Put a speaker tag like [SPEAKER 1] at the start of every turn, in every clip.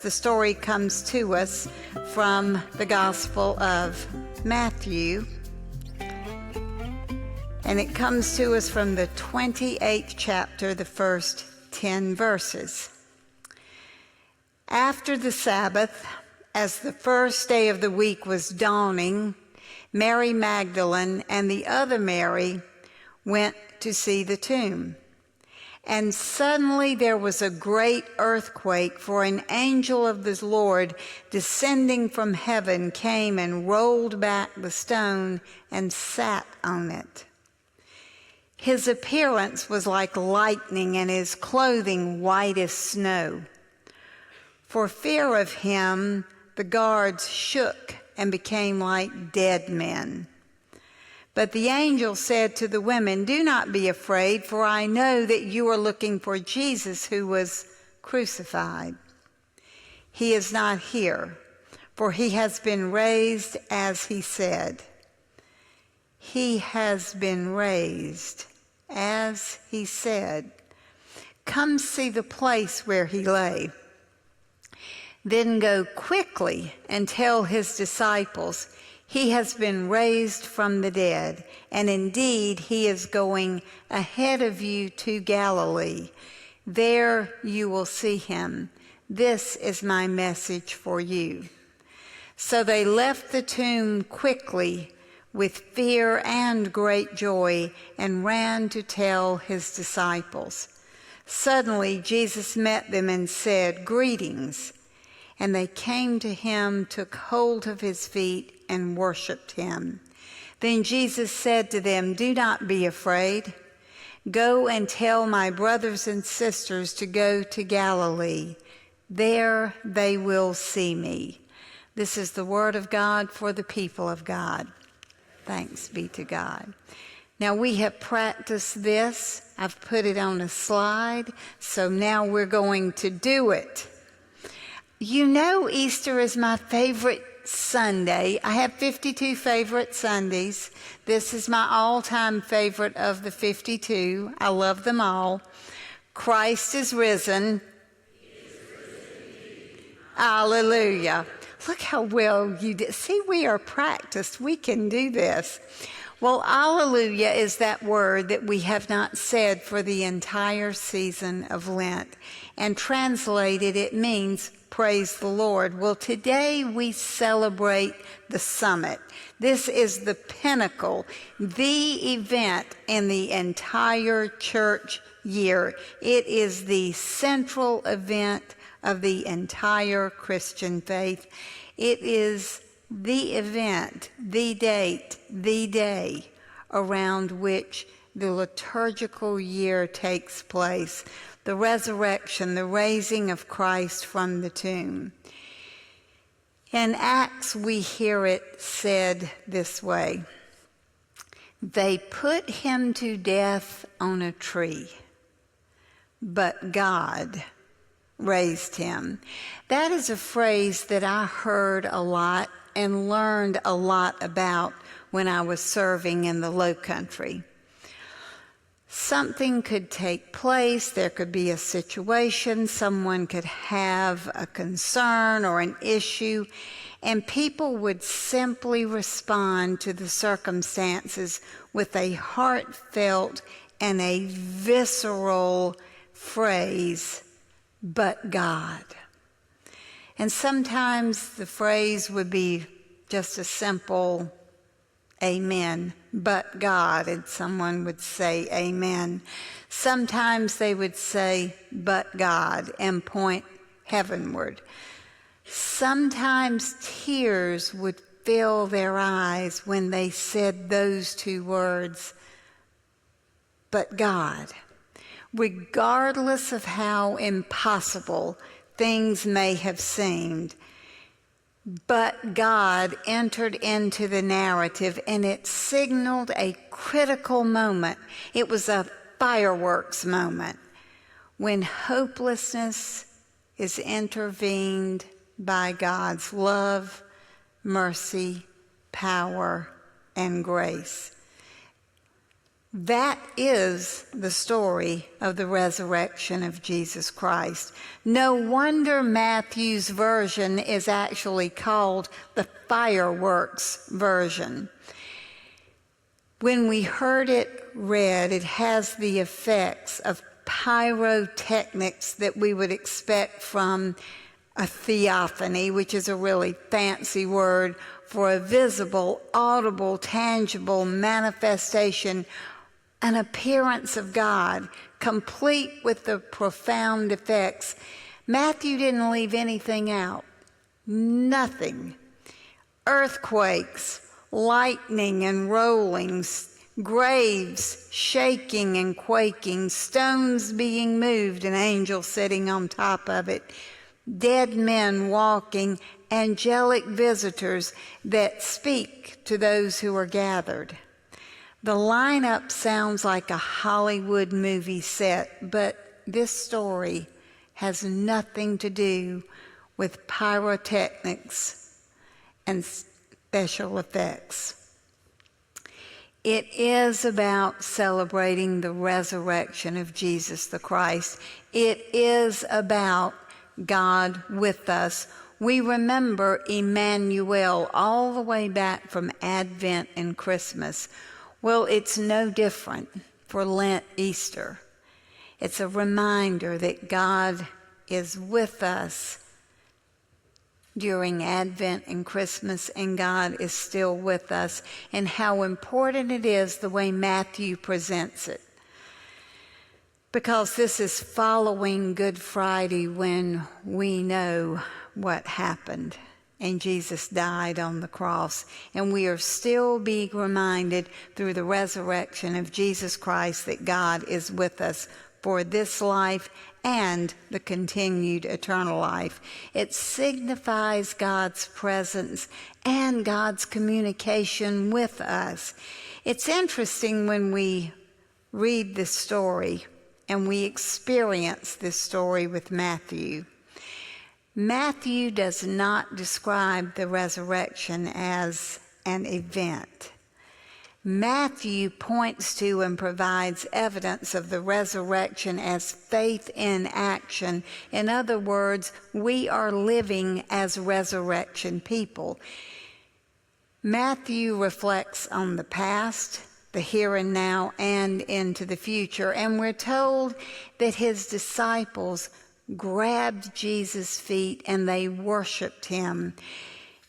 [SPEAKER 1] The story comes to us from the Gospel of Matthew, and it comes to us from the 28th chapter, the first 10 verses. After the Sabbath, as the first day of the week was dawning, Mary Magdalene and the other Mary went to see the tomb. And suddenly there was a great earthquake, for an angel of the Lord descending from heaven came and rolled back the stone and sat on it. His appearance was like lightning and his clothing white as snow. For fear of him, the guards shook and became like dead men. But the angel said to the women, "Do not be afraid, for I know that you are looking for Jesus who was crucified. He is not here, for he has been raised as he said." He has been raised as he said. Come see the place where he lay. Then go quickly and tell his disciples, he has been raised from the dead, and indeed he is going ahead of you to Galilee. There you will see him. This is my message for you. So they left the tomb quickly with fear and great joy and ran to tell his disciples. Suddenly Jesus met them and said, "Greetings." And they came to him, took hold of his feet, and worshipped him. Then Jesus said to them, "Do not be afraid. Go and tell my brothers and sisters to go to Galilee. There they will see me." This is the word of God for the people of God. Thanks be to God. Now we have practiced this. I've put it on a slide, so now we're going to do it. You know, Easter is my favorite Sunday. I have 52 favorite Sundays. This is my all-time favorite of the 52. I love them all. Christ is risen. Hallelujah. Look how well you did. See, we are practiced. We can do this. Well, hallelujah is that word that we have not said for the entire season of Lent. And translated, it means praise the Lord. Well, today we celebrate the summit. This is the pinnacle, the event in the entire church year. It is the central event of the entire Christian faith. It is the event, the date, the day around which the liturgical year takes place, the resurrection, the raising of Christ from the tomb. In Acts, we hear it said this way: "They put him to death on a tree, but God raised him." That is a phrase that I heard a lot and learned a lot about when I was serving in the Low Country. Something could take place, there could be a situation, someone could have a concern or an issue, and people would simply respond to the circumstances with a heartfelt and a visceral phrase, "But God." And sometimes the phrase would be just a simple amen, "but God," and someone would say amen. Sometimes they would say, "but God," and point heavenward. Sometimes tears would fill their eyes when they said those two words, "but God." Regardless of how impossible things may have seemed, but God entered into the narrative, and it signaled a critical moment. It was a fireworks moment when hopelessness is intervened by God's love, mercy, power, and grace. That is the story of the resurrection of Jesus Christ. No wonder Matthew's version is actually called the fireworks version. When we heard it read, it has the effects of pyrotechnics that we would expect from a theophany, which is a really fancy word for a visible, audible, tangible manifestation, an appearance of God, complete with the profound effects. Matthew didn't leave anything out. Nothing. Earthquakes, lightning and rollings, graves shaking and quaking, stones being moved, an angel sitting on top of it, dead men walking, angelic visitors that speak to those who are gathered. The lineup sounds like a Hollywood movie set, but this story has nothing to do with pyrotechnics and special effects. It is about celebrating the resurrection of Jesus the Christ. It is about God with us. We remember Emmanuel all the way back from Advent and Christmas. Well, it's no different for Lent, Easter. It's a reminder that God is with us during Advent and Christmas, and God is still with us, and how important it is the way Matthew presents it. Because this is following Good Friday, when we know what happened. And Jesus died on the cross. And we are still being reminded through the resurrection of Jesus Christ that God is with us for this life and the continued eternal life. It signifies God's presence and God's communication with us. It's interesting when we read this story and we experience this story with Matthew. Matthew does not describe the resurrection as an event. Matthew points to and provides evidence of the resurrection as faith in action. In other words, we are living as resurrection people. Matthew reflects on the past, the here and now, and into the future. And we're told that his disciples grabbed Jesus' feet and they worshiped him.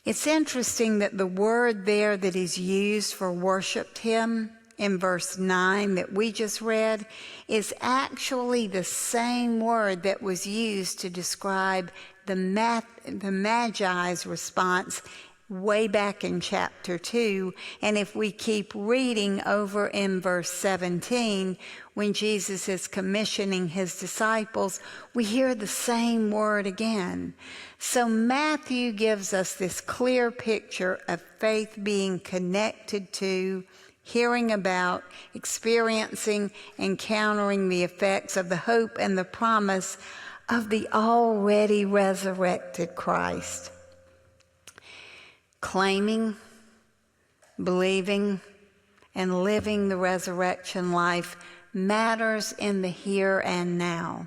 [SPEAKER 1] It's interesting that the word there that is used for worshiped him in verse 9 that we just read is actually the same word that was used to describe the Magi's response way back in chapter 2. And if we keep reading over in verse 17, when Jesus is commissioning his disciples, we hear the same word again. So Matthew gives us this clear picture of faith being connected to, hearing about, experiencing, encountering the effects of the hope and the promise of the already resurrected Christ. Claiming, believing, and living the resurrection life matters in the here and now.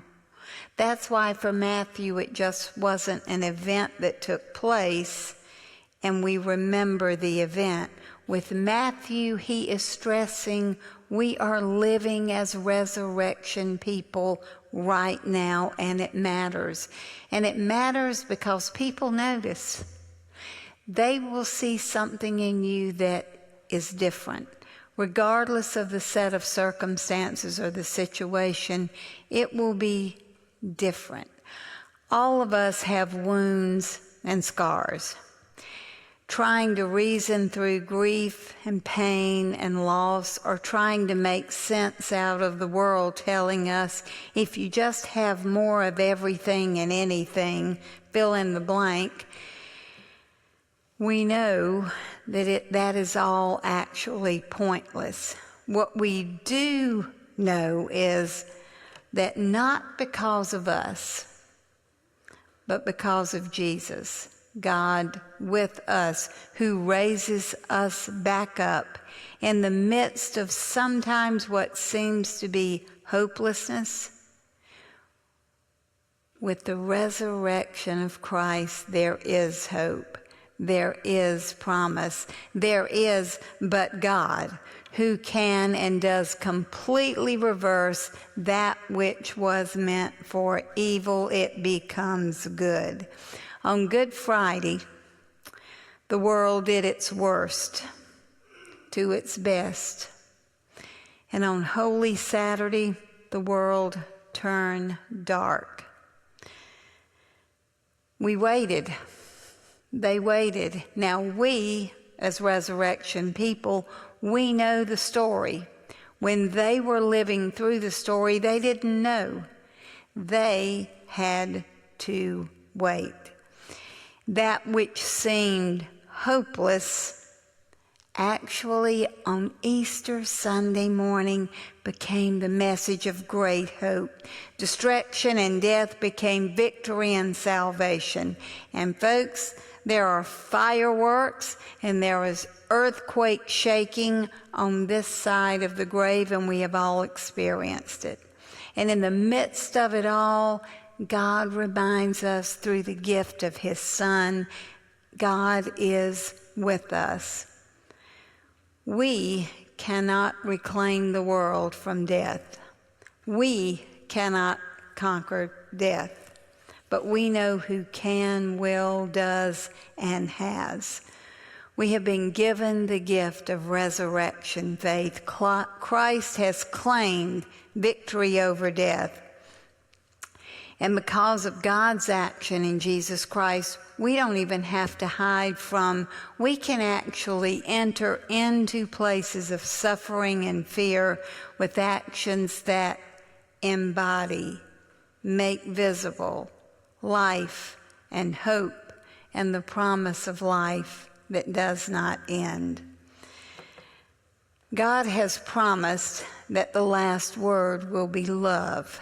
[SPEAKER 1] That's why for Matthew it just wasn't an event that took place and we remember the event. With Matthew, he is stressing we are living as resurrection people right now, and it matters. And it matters because people notice. They will see something in you that is different. Regardless of the set of circumstances or the situation, it will be different. All of us have wounds and scars. Trying to reason through grief and pain and loss, or trying to make sense out of the world telling us if you just have more of everything and anything, fill in the blank, we know that that is all actually pointless. What we do know is that not because of us, but because of Jesus, God with us, who raises us back up in the midst of sometimes what seems to be hopelessness. With the resurrection of Christ, there is hope. There is promise. There is but God, who can and does completely reverse that which was meant for evil. It becomes good. On Good Friday, the world did its worst to its best. And on Holy Saturday, the world turned dark. We waited. They waited. Now we, as resurrection people, we know the story. When they were living through the story, they didn't know. They had to wait. That which seemed hopeless, actually on Easter Sunday morning became the message of great hope. Destruction and death became victory and salvation. And folks, there are fireworks and there is earthquake shaking on this side of the grave, and we have all experienced it. And in the midst of it all, God reminds us through the gift of His Son, God is with us. We cannot reclaim the world from death. We cannot conquer death. But we know who can, will, does, and has. We have been given the gift of resurrection faith. Christ has claimed victory over death. And because of God's action in Jesus Christ, we don't even have to hide from. We can actually enter into places of suffering and fear with actions that embody, make visible life and hope and the promise of life that does not end. God has promised that the last word will be love.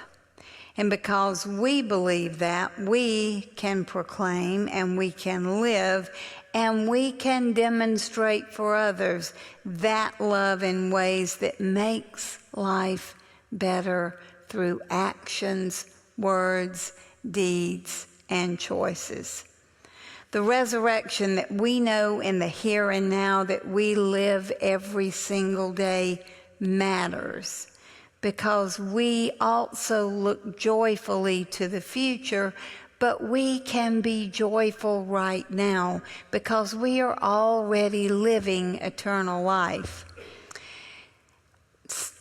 [SPEAKER 1] And because we believe that, we can proclaim and we can live and we can demonstrate for others that love in ways that makes life better through actions, words, deeds, and choices. The resurrection that we know in the here and now that we live every single day matters, because we also look joyfully to the future, but we can be joyful right now because we are already living eternal life.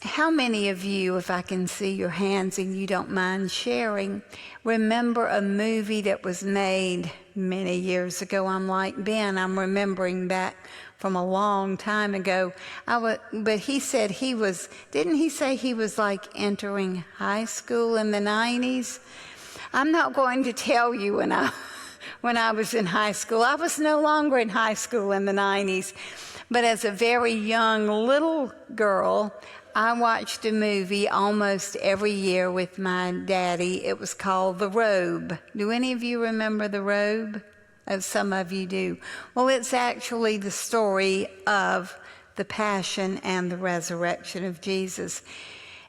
[SPEAKER 1] How many of you, if I can see your hands and you don't mind sharing, remember a movie that was made many years ago? I'm like Ben, I'm remembering back from a long time ago. But he said didn't he say he was like entering high school in the 90s? I'm not going to tell you when I was in high school. I was no longer in high school in the 90s. But as a very young little girl, I watched a movie almost every year with my daddy. It was called The Robe. Do any of you remember The Robe? Oh, some of you do. Well, it's actually the story of the passion and the resurrection of Jesus.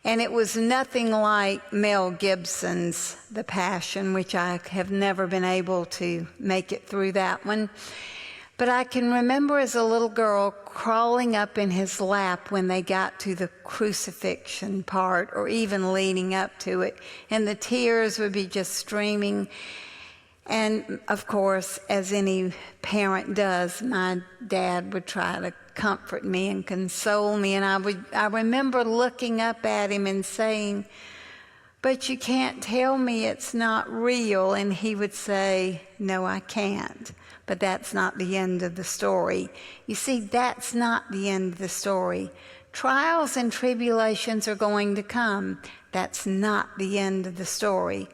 [SPEAKER 1] And it was nothing like Mel Gibson's The Passion, which I have never been able to make it through that one. But I can remember as a little girl crawling up in his lap when they got to the crucifixion part, or even leading up to it, and the tears would be just streaming. And of course, as any parent does, my dad would try to comfort me and console me, and I remember looking up at him and saying, "But you can't tell me it's not real." And he would say, "No, I can't." But that's not the end of the story. You see, that's not the end of the story. Trials and tribulations are going to come. That's not the end of the story.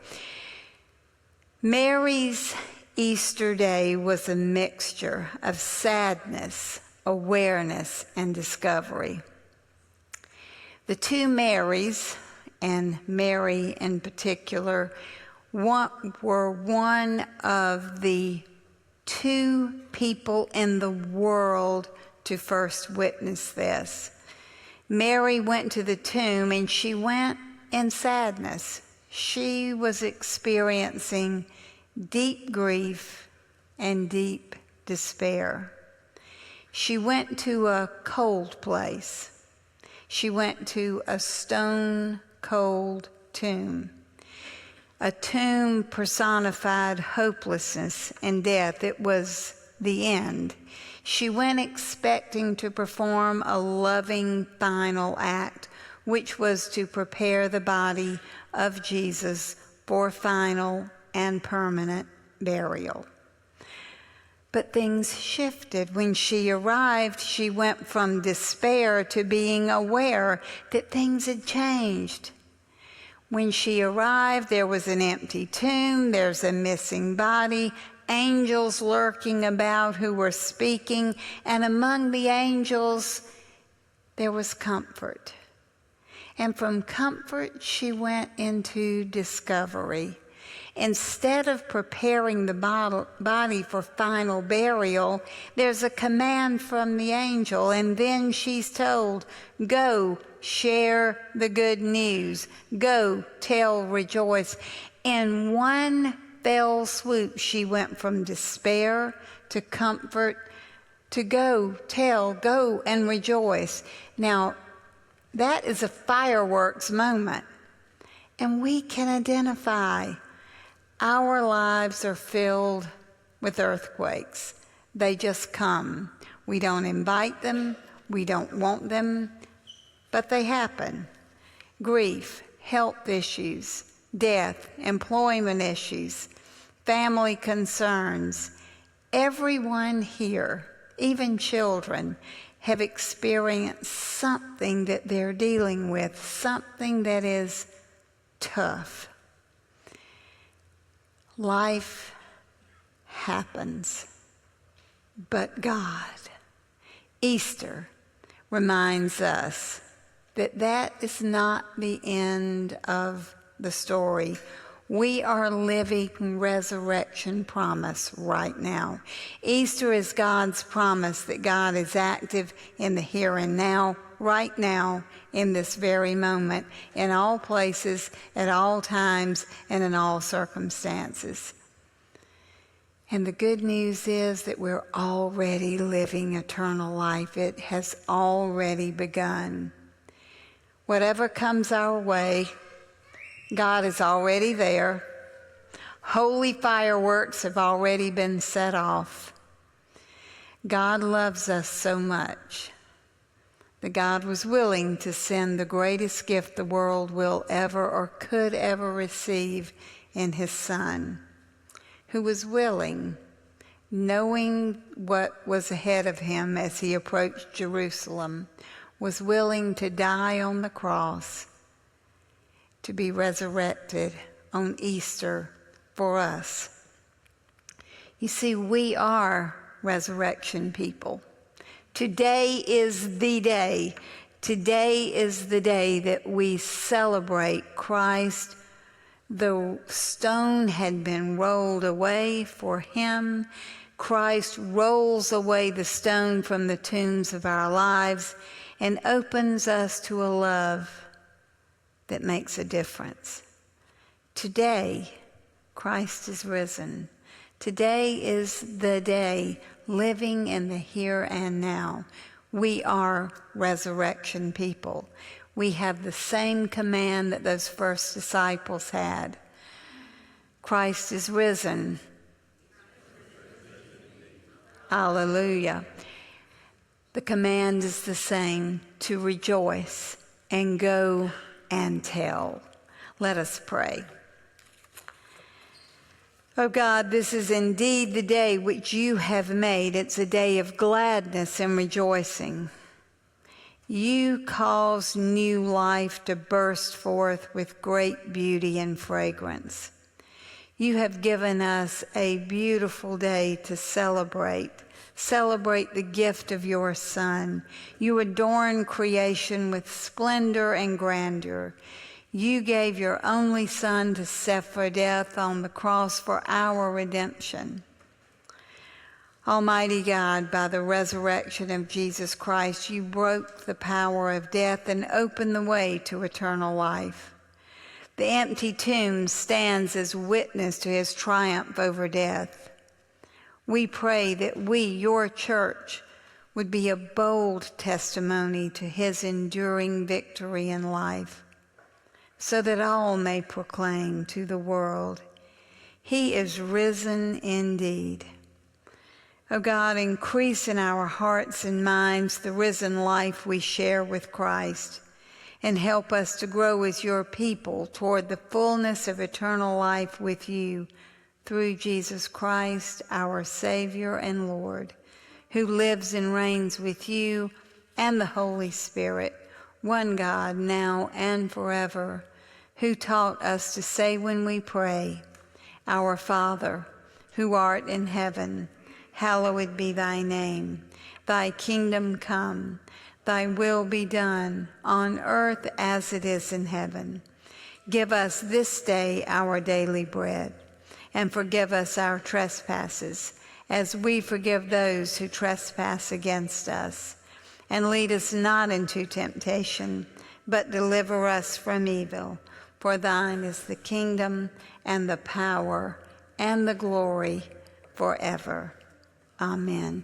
[SPEAKER 1] Mary's Easter day was a mixture of sadness, awareness, and discovery. The two Marys, and Mary in particular, were one of the 2 people in the world to first witness this. Mary went to the tomb, and she went in sadness. She was experiencing deep grief and deep despair. She went to a cold place. She went to a stone-cold tomb. A tomb personified hopelessness and death. It was the end. She went expecting to perform a loving final act, which was to prepare the body of Jesus for final and permanent burial. But things shifted. When she arrived, she went from despair to being aware that things had changed. When she arrived, there was an empty tomb, there's a missing body, angels lurking about who were speaking, and among the angels, there was comfort. And from comfort, she went into discovery. Instead of preparing the body for final burial, there's a command from the angel, and then she's told, go share the good news. Go tell, rejoice. In one fell swoop, she went from despair to comfort to go tell, go and rejoice. Now, that is a fireworks moment, and we can identify. Our lives are filled with earthquakes. They just come. We don't invite them. We don't want them, but they happen. Grief, health issues, death, employment issues, family concerns. Everyone here, even children, have experienced something that they're dealing with, something that is tough. Life happens, but God. Easter reminds us that that is not the end of the story. We are living resurrection promise right now. Easter is God's promise that God is active in the here and now, right now, in this very moment, in all places, at all times, and in all circumstances. And the good news is that we're already living eternal life. It has already begun. Whatever comes our way, God is already there. Holy fireworks have already been set off. God loves us so much that God was willing to send the greatest gift the world will ever or could ever receive in his Son, who was willing, knowing what was ahead of him as he approached Jerusalem, was willing to die on the cross, to be resurrected on Easter for us. You see, we are resurrection people. Today is the day. Today is the day that we celebrate Christ. The stone had been rolled away for him. Christ rolls away the stone from the tombs of our lives and opens us to a love that makes a difference. Today, Christ is risen. Today is the day, living in the here and now. We are resurrection people. We have the same command that those first disciples had. Christ is risen. Hallelujah. The command is the same, to rejoice and go and tell. Let us pray. Oh God, this is indeed the day which you have made. It's a day of gladness and rejoicing. You cause new life to burst forth with great beauty and fragrance. You have given us a beautiful day to celebrate the gift of your Son. You adorn creation with splendor and grandeur. You gave your only Son to suffer death on the cross for our redemption. Almighty God, by the resurrection of Jesus Christ, you broke the power of death and opened the way to eternal life. The empty tomb stands as witness to his triumph over death. We pray that we, your church, would be a bold testimony to his enduring victory in life, so that all may proclaim to the world, he is risen indeed. O God, increase in our hearts and minds the risen life we share with Christ, and help us to grow as your people toward the fullness of eternal life with you through Jesus Christ, our Savior and Lord, who lives and reigns with you and the Holy Spirit, one God, now and forever, who taught us to say when we pray, Our Father, who art in heaven, hallowed be thy name. Thy kingdom come, thy will be done on earth as it is in heaven. Give us this day our daily bread, and forgive us our trespasses, as we forgive those who trespass against us. And lead us not into temptation, but deliver us from evil. For thine is the kingdom and the power and the glory forever. Amen.